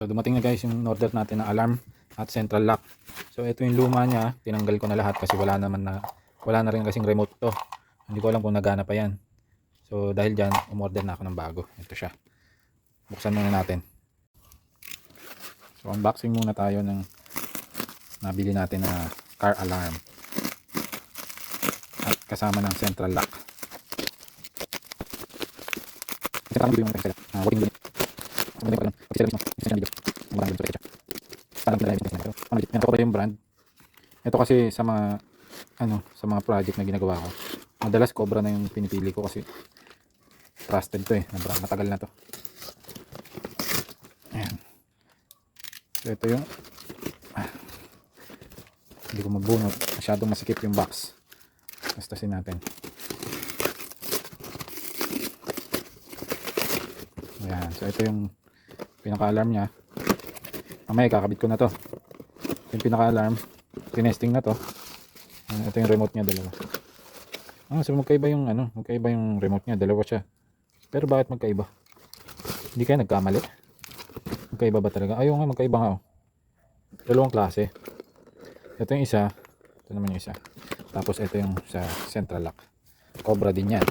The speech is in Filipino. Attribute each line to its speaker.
Speaker 1: So dumating na guys yung order natin na alarm at central lock. So ito yung luma niya, tinanggal ko na lahat kasi wala na rin kasing remote to. Hindi ko alam kung nagana pa yan. So dahil dyan, umorder na ako ng bago. Ito siya. Buksan muna natin. So unboxing muna tayo ng nabili natin na car alarm at kasama ng central lock. Working unit. Yung brand. Ito kasi sa mga project na ginagawa ko, madalas Cobra na yung pinipili ko kasi trusted to matagal na to. Ayan. So ito yung hindi ko mabunot, masyadong masikip yung box. Tastasin natin. Ayan. So ito yung pinaka-alarm nya. Mamaya kakabit ko na to. Yung pinaka-alarm, tinesting na to. Ito yung remote nya, dalawa. So magkaiba yung remote nya, dalawa siya. Pero bakit magkaiba? Hindi kaya nagkamali? Magkaiba ba talaga? Ayaw nga, magkaiba nga Dalawang klase. Ito yung isa, ito naman yung isa. Tapos ito yung sa central lock. Cobra din yan.